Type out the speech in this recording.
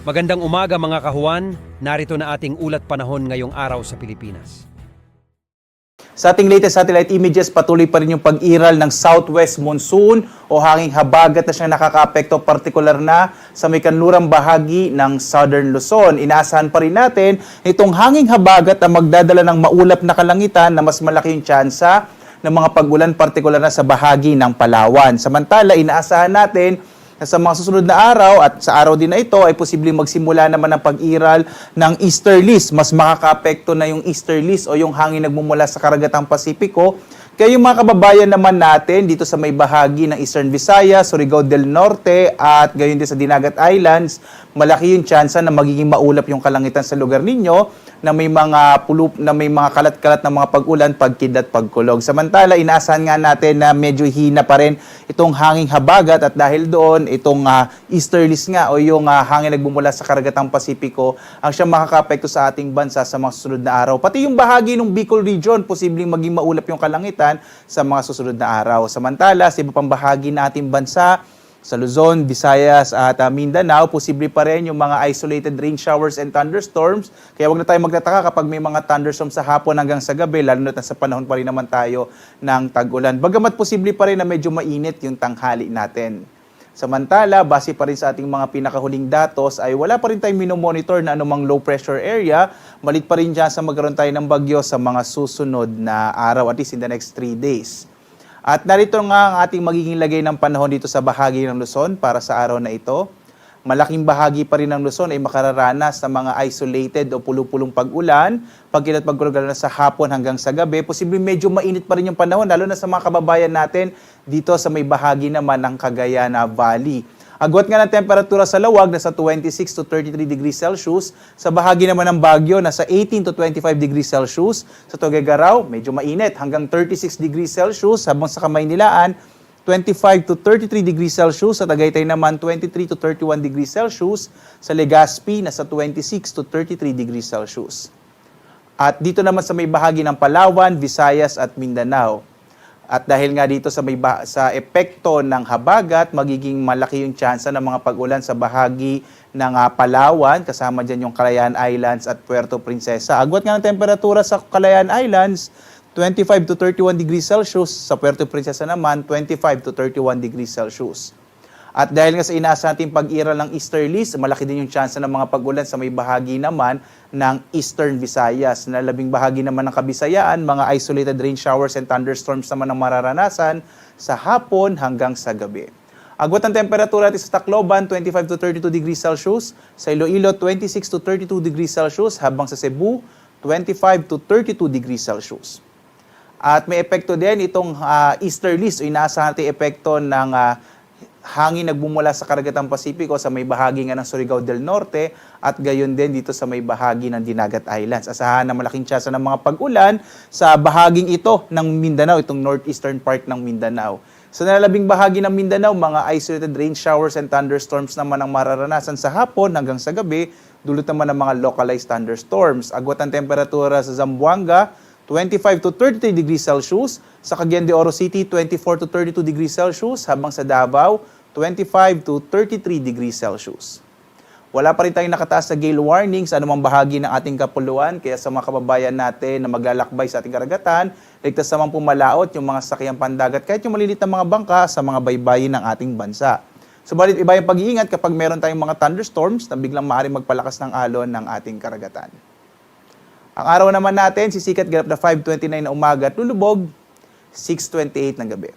Magandang umaga mga kahuan, narito na ating ulat panahon ngayong araw sa Pilipinas. Sa ating latest satellite images, patuloy pa rin yung pag-iral ng southwest monsoon o hanging habagat na siyang nakakaapekto partikular na sa may kanlurang bahagi ng southern Luzon. Inaasahan pa rin natin itong hanging habagat na magdadala ng maulap na kalangitan na mas malaki yung tsansa ng mga pag-ulan partikular na sa bahagi ng Palawan. Samantala, inaasahan natin na sa mga susunod na araw at sa araw din na ito ay posibleng magsimula naman ang pag-iral ng easterlies. Mas makakaapekto na yung easterlies o yung hangin nagmumula sa karagatang Pasipiko. Kaya yung mga kababayan naman natin dito sa may bahagi ng Eastern Visayas, Surigao del Norte at gayon din sa Dinagat Islands, malaki yung tsansa na magiging maulap yung kalangitan sa lugar ninyo na may mga kalat-kalat na mga pag-ulan, pagkidlat, pagkulog. Samantala, inaasahan nga natin na medyo hina pa rin itong hanging habagat at dahil doon, itong easterlies nga o yung hangin nagbumula sa karagatang Pasipiko ang siyang makakaapekto sa ating bansa sa mga susunod na araw. Pati yung bahagi ng Bicol region, posibleng maging maulap yung kalangitan sa mga susunod na araw. Samantala, sa iba pang bahagi ng ating bansa, sa Luzon, Visayas at Mindanao, posible pa rin yung mga isolated rain showers and thunderstorms. Kaya wag na tayo magtataka kapag may mga thunderstorms sa hapon hanggang sa gabi, lalo na sa panahon pa rin naman tayo ng tag-ulan. Bagamat posible pa rin na medyo mainit yung tanghali natin. Samantala, base pa rin sa ating mga pinakahuling datos ay wala pa rin tayong minomonitor na anumang low pressure area. Malit pa rin dyan sa magkaroon tayo ng bagyo sa mga susunod na araw, at least in the next 3 days. At narito nga ang ating magiging lagay ng panahon dito sa bahagi ng Luzon para sa araw na ito. Malaking bahagi pa rin ng Luzon ay makararanas ng mga isolated o pulong-pulong pag-ulan, pagkilat pagkulog na sa hapon hanggang sa gabi. Posibleng medyo mainit pa rin yung panahon, lalo na sa mga kababayan natin dito sa may bahagi naman ng Cagayan Valley. Agwat nga ng temperatura sa Lawag nasa 26 to 33 degrees Celsius. Sa bahagi naman ng Baguio, nasa 18 to 25 degrees Celsius. Sa Tuguegarao, medyo mainit hanggang 36 degrees Celsius. Habang sa Kamaynilaan, 25 to 33 degrees Celsius. Sa Tagaytay naman, 23 to 31 degrees Celsius. Sa Legazpi, nasa 26 to 33 degrees Celsius. At dito naman sa may bahagi ng Palawan, Visayas at Mindanao. At dahil nga dito sa epekto ng habagat, magiging malaki yung tsansa ng mga pag-ulan sa bahagi ng Palawan, kasama dyan yung Calayan Islands at Puerto Princesa. Agwat nga ng temperatura sa Calayan Islands, 25 to 31 degrees Celsius. Sa Puerto Princesa naman, 25 to 31 degrees Celsius. At dahil nga sa inaasahan nating pag-iral ng easterlies, malaki din yung tsansa ng mga pag-ulan sa may bahagi naman ng Eastern Visayas. Na labing bahagi naman ng Kabisayaan, mga isolated rain showers and thunderstorms naman ang mararanasan sa hapon hanggang sa gabi. Agwat ang temperatura natin sa Tacloban, 25 to 32 degrees Celsius. Sa Iloilo, 26 to 32 degrees Celsius. Habang sa Cebu, 25 to 32 degrees Celsius. At may epekto din itong easterlies o inaasahan natin epekto ng hangin nagbumula sa karagatang Pasipiko sa may bahagi nga ng Surigao del Norte at gayon din dito sa may bahagi ng Dinagat Islands. Asahan na malaking tsansa ng mga pag-ulan sa bahaging ito ng Mindanao, itong northeastern part ng Mindanao. Sa nalalabing bahagi ng Mindanao, mga isolated rain showers and thunderstorms naman ang mararanasan sa hapon hanggang sa gabi, dulot naman ng mga localized thunderstorms. Agwat ang temperatura sa Zamboanga, 25 to 33 degrees Celsius. Sa Cagayan de Oro City, 24 to 32 degrees Celsius. Habang sa Davao, 25 to 33 degrees Celsius. Wala pa rin tayong nakataas na gale warning sa anumang bahagi ng ating kapuluan. Kaya sa mga kababayan natin na maglalakbay sa ating karagatan, ligtas namang pumalaot yung mga sakyang pandagat kahit yung malilit na mga bangka sa mga baybayin ng ating bansa. Subalit iba yung pag-iingat kapag meron tayong mga thunderstorms na biglang maaaring magpalakas ng alon ng ating karagatan. Ang araw naman natin, sisikat ganap na 5:29 na umaga at lulubog 6:28 ng gabi.